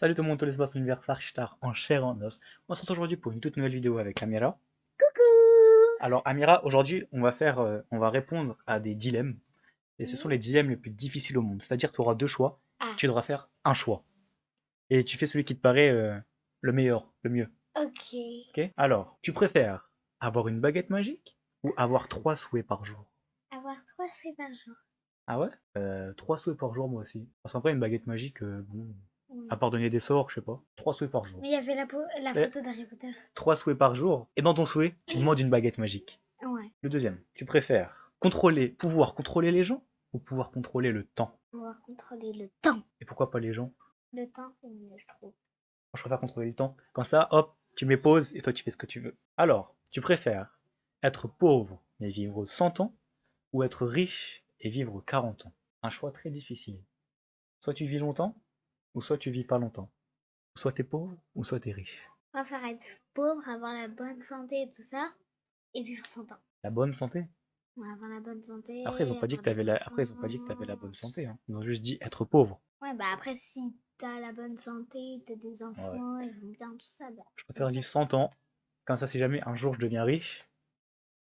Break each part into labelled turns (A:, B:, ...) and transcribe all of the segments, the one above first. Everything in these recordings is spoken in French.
A: Salut tout le monde, tout l'espace universal, Star en chair et en os. On se retrouve aujourd'hui pour une toute nouvelle vidéo avec Amira.
B: Coucou!
A: Alors Amira, aujourd'hui on va répondre à des dilemmes. Et ce sont
B: Oui.
A: les dilemmes les plus difficiles au monde. C'est-à-dire tu auras deux choix,
B: Ah,
A: tu devras faire un choix. Et tu fais celui qui te paraît le meilleur, le mieux.
B: ok.
A: Ok? Alors, tu préfères avoir une baguette magique ou avoir trois souhaits par jour?
B: Avoir 3 souhaits par jour.
A: Ah ouais? Trois souhaits par jour moi aussi. Parce qu'après une baguette magique, bon, à
B: Oui.
A: part donner des sorts, je sais pas. Trois souhaits par jour.
B: Mais il y avait la
A: Eh,
B: photo d'Harry Potter.
A: trois souhaits par jour, et dans ton souhait, tu demandes une baguette magique.
B: Ouais.
A: Le deuxième, tu préfères pouvoir contrôler les gens ou pouvoir contrôler le temps?
B: Pouvoir contrôler le temps.
A: Et pourquoi pas les gens?
B: Le temps, c'est mieux, je trouve.
A: Moi, je préfère contrôler le temps. Comme ça, hop, tu mets pause et toi tu fais ce que tu veux. Alors, tu préfères être pauvre mais vivre 100 ans ou être riche et vivre 40 ans? Un choix très difficile. Soit tu vis longtemps ou soit tu vis pas longtemps. Soit t'es pauvre ou soit t'es riche.
B: Je préfère être pauvre, avoir la bonne santé et tout ça, et vivre 100 ans.
A: La bonne santé?
B: Ouais, avoir la bonne
A: Après, ils ont
B: santé,
A: pas dit
B: avoir
A: que
B: des
A: Après, ils ont pas dit que t'avais la
B: enfants,
A: bonne
B: tout
A: santé,
B: ça.
A: hein. Ils ont juste dit être pauvre.
B: Ouais, bah après, si t'as la bonne santé, t'as des
A: Ouais.
B: enfants, ils vont bien, tout ça, bah,
A: Je
B: c'est
A: préfère
B: bien.
A: vivre 100 ans. Comme ça, si jamais un jour je deviens riche,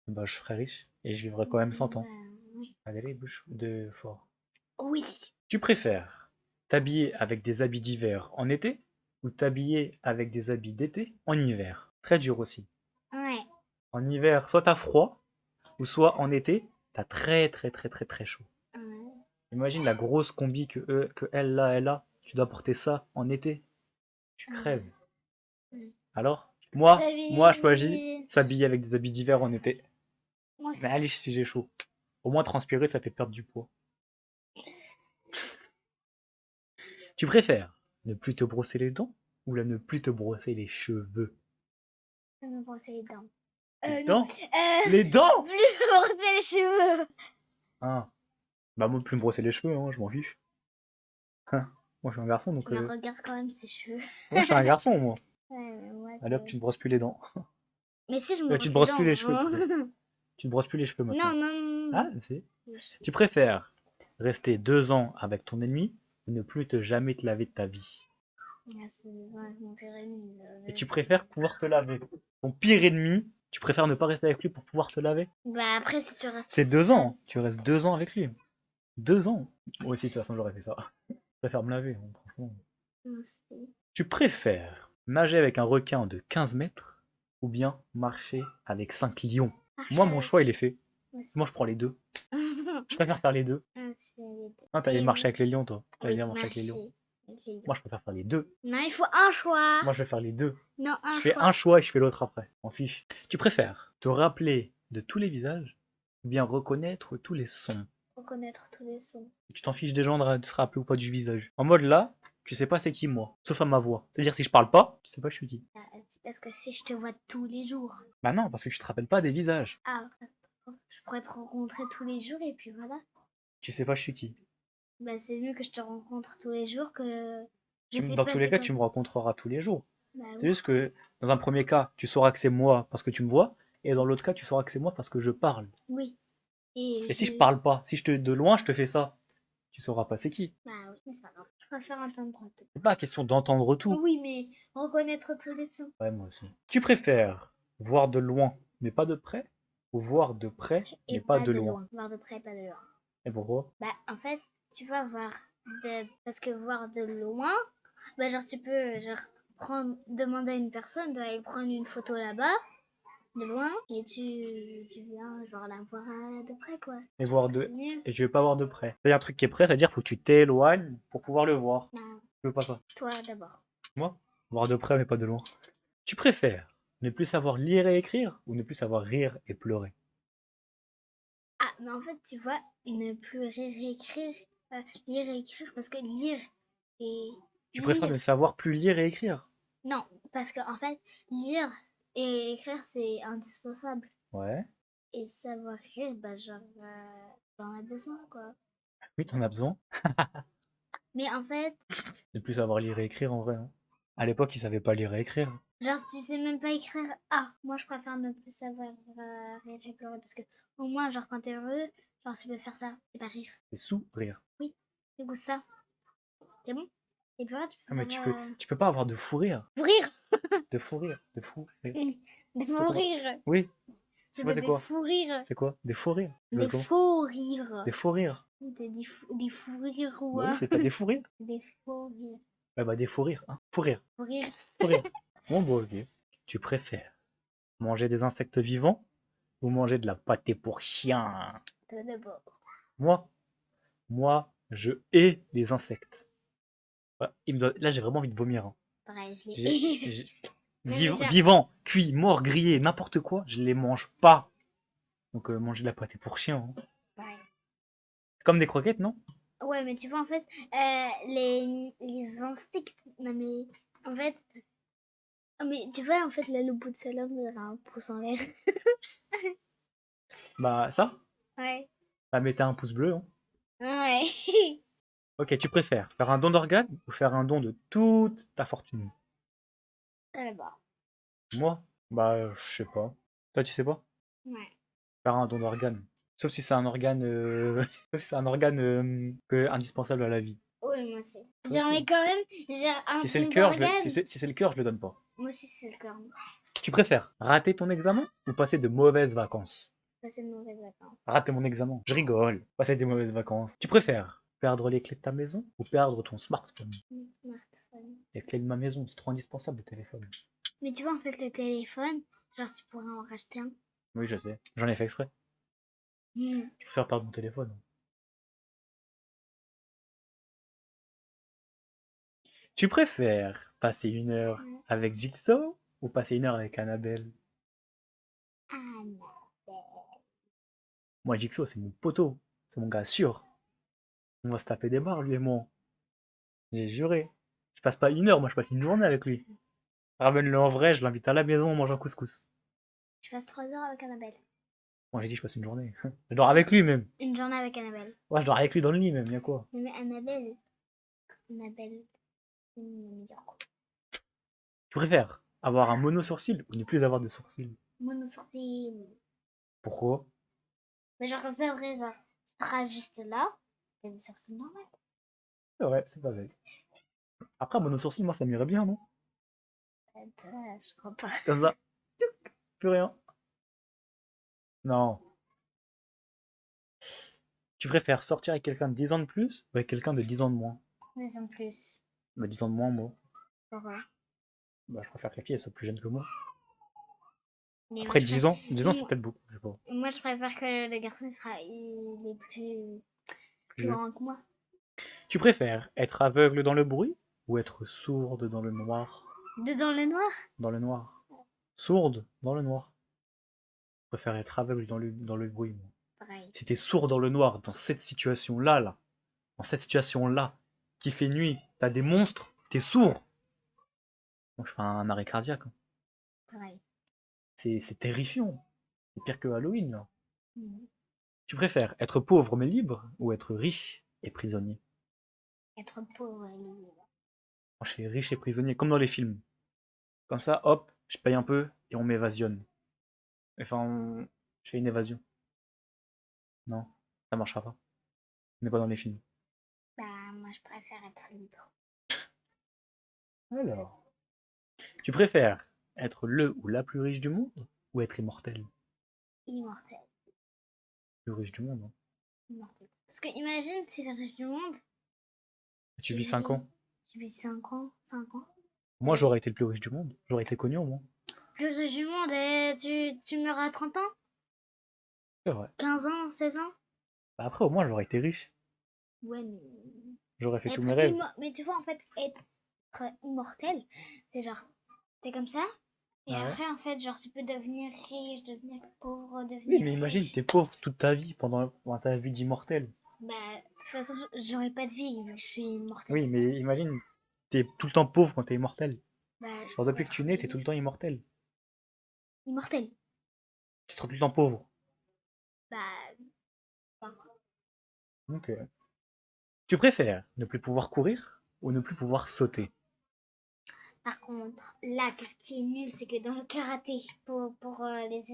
A: bah, je serai riche et je vivrai quand même 100 ans.
B: Bah, oui.
A: Allez, les bouches de fort.
B: Oui.
A: Tu préfères t'habiller avec des habits d'hiver en été ou t'habiller avec des habits d'été en hiver? Très dur aussi.
B: Ouais.
A: En hiver, soit t'as froid, ou soit en été, t'as très très très très très chaud.
B: Ouais.
A: Imagine la grosse combi que elle a. Tu dois porter ça en été. Tu crèves.
B: Ouais. Ouais.
A: Alors,
B: La
A: moi, je choisis
B: vie.
A: s'habiller avec des habits d'hiver en été.
B: Moi
A: Mais
B: aussi.
A: allez, si j'ai chaud. Au moins transpirer, ça fait perdre du poids. Tu préfères ne plus te brosser les dents ou là ne plus te brosser les cheveux?
B: Je vais me brosser les dents.
A: Les
B: Non.
A: dents? Les dents?
B: Plus me brosser les cheveux.
A: Ah, bah moi plus me brosser les cheveux, hein, je m'en fiche. Hein, moi je suis un garçon donc
B: Je me regarde quand même ses cheveux.
A: moi je suis un garçon moi.
B: Ouais, mais moi,
A: Allez hop, tu ne brosses plus les dents.
B: mais si, je me
A: Tu
B: brosse
A: ne
B: les
A: brosses plus
B: dents.
A: les cheveux plutôt. Tu ne brosses plus les cheveux
B: Non,
A: maintenant.
B: non, non,
A: Ah,
B: non.
A: c'est.
B: Les
A: Tu
B: cheveux.
A: préfères rester 2 ans avec ton ennemi ou ne plus te jamais te laver de ta vie?
B: Ah, c'est ouais, mon pire ennemi,
A: Et tu
B: c'est
A: préfères pouvoir te laver. Ton pire ennemi, tu préfères ne pas rester avec lui pour pouvoir te laver?
B: Bah après, si tu restes
A: C'est deux
B: seul.
A: ans. Tu restes 2 ans avec lui. 2 ans. Moi aussi, de toute façon, j'aurais fait ça. Je préfère me laver, hein, franchement.
B: Merci.
A: Tu préfères nager avec un requin de 15 mètres ou bien marcher avec 5 lions?
B: Marcher
A: Moi, mon
B: avec.
A: choix, il est fait.
B: Moi aussi.
A: Moi, je prends les deux. Je préfère faire les deux.
B: Ah, c'est les deux.
A: Ah, t'allais
B: Et
A: marcher avec les lions, toi. T'allais
B: oui,
A: bien marcher avec les lions.
B: marcher avec les deux.
A: Moi, je préfère faire les deux.
B: Non, il faut un choix.
A: Moi, je vais faire les deux.
B: Non,
A: Je
B: un
A: fais un
B: choix.
A: choix et je fais l'autre après. On fiche. Tu préfères te rappeler de tous les visages ou bien reconnaître tous les sons?
B: Reconnaître tous les sons.
A: Tu t'en fiches des gens de se rappeler ou pas du visage. En mode là, tu sais pas c'est qui moi, sauf à ma voix. C'est-à-dire si je parle pas, tu sais pas je suis qui.
B: Ah, c'est parce que si je te vois tous les jours.
A: Bah non, parce que tu te rappelles pas des visages.
B: Ah, je pourrais te rencontrer tous les jours et puis voilà.
A: Tu sais pas je suis qui.
B: Bah, c'est mieux que je te rencontre tous les jours que je sais
A: Dans
B: pas
A: tous les
B: c'est
A: cas,
B: quoi.
A: tu me rencontreras tous les jours.
B: Bah
A: C'est
B: oui.
A: juste que dans un premier cas, tu sauras que c'est moi parce que tu me vois, et dans l'autre cas, tu sauras que c'est moi parce que je parle.
B: Oui. Et
A: Et si je
B: je.
A: parle pas, si de loin je te fais ça, tu sauras pas c'est qui.
B: Bah oui, mais c'est pas grave. Je préfère entendre tout.
A: C'est pas question d'entendre tout.
B: Oui, mais reconnaître tous les sons.
A: Ouais, moi aussi. Tu préfères voir de loin mais pas de près ou voir de près mais
B: Et
A: pas
B: pas
A: de
B: de
A: loin?
B: loin. Voir de près, pas de loin.
A: Et pourquoi?
B: Bah, en fait, tu vas voir parce que voir de loin, bah, genre, tu peux, genre, demander à une personne d'aller prendre une photo là-bas, de loin, et tu viens, genre, la voir de près, quoi.
A: Et voir
B: C'est
A: de.
B: mieux.
A: Et je vais pas voir de près. C'est un truc qui est près, c'est-à-dire faut que tu t'éloignes pour pouvoir le voir.
B: Bah,
A: Je veux pas ça.
B: toi d'abord.
A: Moi, voir de près mais pas de loin. Tu préfères ne plus savoir lire et écrire ou ne plus savoir rire et pleurer?
B: Ah, mais en fait, tu vois, ne plus rire, écrire, lire et écrire, parce que et
A: Tu préfères
B: lire,
A: ne savoir plus lire et écrire?
B: non, parce que en fait, lire et écrire, c'est indispensable.
A: Ouais.
B: Et savoir rire, bah, genre, j'en ai besoin, quoi.
A: Oui, t'en as besoin.
B: Mais en fait,
A: Ne plus savoir lire et écrire en vrai, hein. À l'époque, ils savaient pas lire et écrire.
B: genre, tu sais même pas écrire A. Moi, je préfère ne plus savoir rire et pleurer parce que au moins, genre, quand t'es heureux, genre, tu peux faire ça. C'est pas rire.
A: C'est sourire.
B: Oui, du coup, ça, c'est bon? Et toi, tu
A: Ah,
B: peux
A: mais
B: faire...
A: tu peux pas avoir de fou rire.
B: Mourir.
A: De fou rire. De fou rire.
B: De
A: C'est quoi?
B: mourir.
A: Oui,
B: Tu
A: c'est
B: veux
A: c'est
B: des
A: quoi?
B: fous rires.
A: C'est quoi? Des faux rires? Ça
B: Des
A: s'appelle comment?
B: faux rires.
A: Des faux rires.
B: Des fous rires,
A: Bah oui,
B: quoi.
A: c'est pas des fous rires.
B: Des faux rires.
A: Ouais, bah des faux rires, hein. Faux rires.
B: Faux rires.
A: Faux rires. Bon, bon, ok. Tu préfères manger des insectes vivants ou manger de la pâté pour chien?
B: Toi d'abord.
A: Moi, je hais les insectes. Ouais, là, j'ai vraiment envie de vomir, hein.
B: Pareil, je
A: J'ai,
B: l'ai.
A: j'ai-
B: Mais genre,
A: Vivant, cuit, mort, grillé, n'importe quoi, je les mange pas. Donc manger de la pâté pour chien, hein.
B: pareil.
A: C'est comme des croquettes, non?
B: Ouais, mais tu vois, en fait, les insectes. Non, mais en fait. Ah, mais tu vois, en fait, là, le bout de salade, il a un pouce en l'air.
A: Bah ça,
B: Ouais.
A: bah mettez un pouce bleu, hein.
B: Ouais.
A: Ok, tu préfères faire un don d'organe ou faire un don de toute ta fortune?
B: D'abord.
A: Moi? Bah je sais pas. Toi tu sais pas?
B: Ouais.
A: Faire un don d'organe. Sauf si c'est un organe, sauf si c'est un organe indispensable à la vie.
B: Oui, moi aussi.
A: Toi
B: Genre,
A: aussi,
B: mais
A: hein.
B: quand même, genre, un
A: Si c'est le
B: don
A: cœur,
B: d'organe.
A: si c'est le cœur, je le donne pas.
B: Moi aussi, c'est le corps.
A: Tu préfères rater ton examen ou passer de mauvaises vacances?
B: Passer de mauvaises vacances.
A: Rater mon examen. Je rigole. Passer des mauvaises vacances. Tu préfères perdre les clés de ta maison ou perdre ton smartphone?
B: Mon smartphone.
A: Les clés de ma maison, c'est trop indispensable le téléphone.
B: Mais tu vois, en fait, le téléphone, genre, tu pourrais en racheter un.
A: Oui, je sais. J'en ai fait exprès.
B: Hmm.
A: Je préfère perdre mon téléphone. Tu préfères passer une heure
B: Ouais.
A: avec Jigsaw ou passer une heure avec Annabelle?
B: Ah non.
A: Moi, Jigsaw, c'est mon poteau. C'est mon gars sûr. On va se taper des barres, lui et moi. J'ai juré. Je passe pas une heure, moi je passe une journée avec lui. Ramène-le en vrai, je l'invite à la maison, on mange un couscous.
B: Je passe 3 heures avec Annabelle.
A: Moi j'ai dit je passe une journée. Je dors avec lui même.
B: Une journée avec Annabelle.
A: Ouais, je dors avec lui dans le lit même, y'a quoi?
B: Mais Annabelle, c'est mon meilleur.
A: Tu préfères avoir un mono sourcil ou ne plus avoir de sourcils?
B: Mono sourcil.
A: Pourquoi?
B: Mais genre comme ça, vrai, genre, tu traces juste là. Et des sourcils normaux.
A: C'est vrai, c'est pas vrai. Après, un mono sourcil, moi ça m'irait bien, non?
B: Je crois pas.
A: Comme ça, plus rien. Non. Tu préfères sortir avec quelqu'un de 10 ans de plus ou avec quelqu'un de 10 ans de moins?
B: Mais en plus.
A: Bah 10 ans de moins, moi.
B: Pourquoi?
A: Bah je préfère que la fille elle soit plus jeune que moi.
B: Mais
A: Après 10 ans c'est
B: moi,
A: peut-être beaucoup, je sais pas.
B: moi, je préfère que le garçon il est
A: Plus
B: plus
A: vieux.
B: grand que moi.
A: Tu préfères être aveugle dans le bruit ou être sourde dans le noir?
B: Dedans le noir?
A: Dans le noir. Sourde dans le noir. Je préfère être aveugle dans le bruit, moi.
B: Pareil.
A: Si t'es sourd dans le noir, dans cette situation-là, dans cette situation-là, qui fait nuit, t'as des monstres, t'es sourd. Moi, je fais un arrêt cardiaque, hein.
B: Pareil.
A: C'est terrifiant. C'est pire que Halloween, là.
B: Mhm.
A: Tu préfères être pauvre mais libre ou être riche et prisonnier?
B: Être pauvre, libre.
A: Moi, je suis riche et prisonnier, comme dans les films. Comme ça, hop, je paye un peu et on m'évasionne. Enfin, je fais une évasion. Non, ça marchera pas. On n'est pas dans les films.
B: Bah, moi, je préfère être libre.
A: Alors, tu préfères être le ou la plus riche du monde ou être immortel?
B: Immortel.
A: Plus riche du monde, hein.
B: Immortel. Parce que imagine, si le reste du monde,
A: Tu
B: tu
A: vis 5
B: vis,
A: ans.
B: tu vis 5 ans, 5 ans.
A: Moi, j'aurais été le plus riche du monde. J'aurais été connu au moins.
B: Plus riche du monde et tu meurs à 30 ans?
A: C'est vrai.
B: 15 ans, 16 ans?
A: Bah, après, au moins, j'aurais été riche.
B: Ouais, mais
A: J'aurais fait tous mes rêves.
B: Mais tu vois, en fait, être immortel, c'est genre, t'es comme ça, et
A: Ah ouais.
B: après, en fait, genre, tu peux devenir riche, devenir pauvre,
A: Oui,
B: devenir
A: mais imagine,
B: riche.
A: t'es pauvre toute ta vie pendant ta vie d'immortel.
B: Bah, de toute façon, j'aurais pas de vie, vu que je suis immortel.
A: Oui, mais imagine, t'es tout le temps pauvre quand t'es immortel.
B: Bah,
A: Genre,
B: je peux
A: depuis que
B: être
A: tu nais, t'es tout le temps immortel.
B: immortel.
A: Tu seras tout le temps pauvre.
B: Bah, enfin,
A: Ok. Tu préfères ne plus pouvoir courir ou ne plus pouvoir sauter?
B: par contre, là, qu'est-ce qui est nul, c'est que dans le karaté, pour les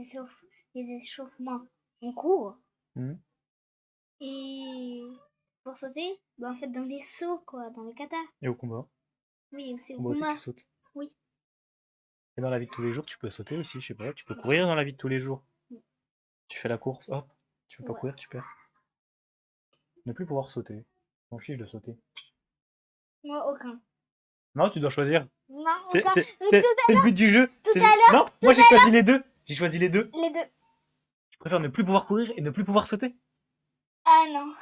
B: échauffements, on court.
A: Hmm.
B: Et Pour sauter, bah en fait dans les sauts quoi, dans les katas.
A: Et au combat.
B: Oui, aussi
A: Au
B: au
A: combat aussi,
B: combat.
A: tu sautes.
B: Oui.
A: Et dans la vie de tous les jours, tu peux sauter aussi, je sais pas. Tu peux courir dans la vie de tous les jours. Tu fais la course, hop. Tu peux pas
B: Ouais.
A: courir, tu perds. Ne plus pouvoir sauter. On fiche de sauter.
B: Moi aucun.
A: Non, tu dois choisir.
B: Non,
A: C'est
B: aucun.
A: c'est-
B: Mais
A: c'est- c'est le but du jeu.
B: tout
A: C'est-
B: à l'heure,
A: Non, moi j'ai choisi les deux. J'ai choisi les deux.
B: les deux.
A: Je préfère ne plus pouvoir courir et ne plus pouvoir sauter.
B: Ah non.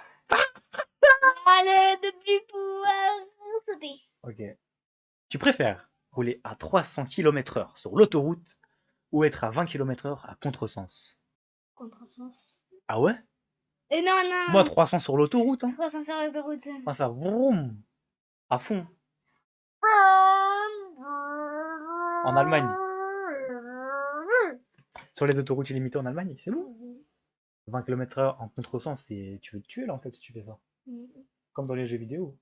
B: Le de plus pouvoir sauter.
A: Ok. Tu préfères rouler à 300 km/h sur l'autoroute ou être à 20 km/h à contresens?
B: Contresens.
A: Ah ouais?
B: Non,
A: Moi,
B: non.
A: 300 sur l'autoroute, hein.
B: 300 sur l'autoroute.
A: Ah, ça vroom, à fond. En Allemagne. Sur les autoroutes illimitées en Allemagne, c'est bon. 20 km/h en contresens, tu veux te tuer là en fait si tu fais ça. Comme dans les jeux vidéo.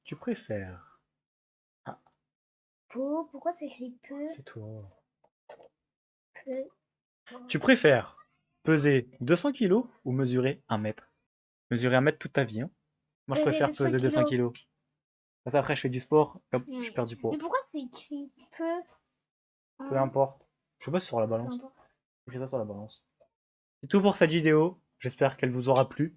A: Tu préfères. Ah,
B: Pourquoi c'est écrit peu?
A: c'est toi.
B: Peu.
A: Tu préfères peser 200 kilos ou mesurer 1 mètre? Mesurer 1 mètre toute ta vie, hein. Moi je
B: Peser
A: préfère
B: 200
A: peser 200
B: kilos.
A: kilos. Parce qu'après je fais du sport, hop, je
B: Ouais.
A: perds du poids.
B: Mais pourquoi c'est écrit peu?
A: Peu importe. Je sais pas si sur la
B: Peu
A: balance.
B: importe.
A: Je fais ça sur la balance. C'est tout pour cette vidéo. J'espère qu'elle vous aura plu.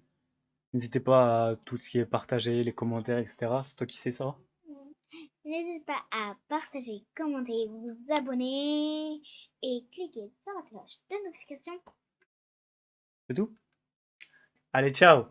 A: N'hésitez pas à tout ce qui est partagé, les commentaires, etc. C'est toi qui sais ça.
B: N'hésitez pas à partager, commenter, vous abonner et cliquer sur la cloche de notification.
A: C'est tout. Allez, ciao!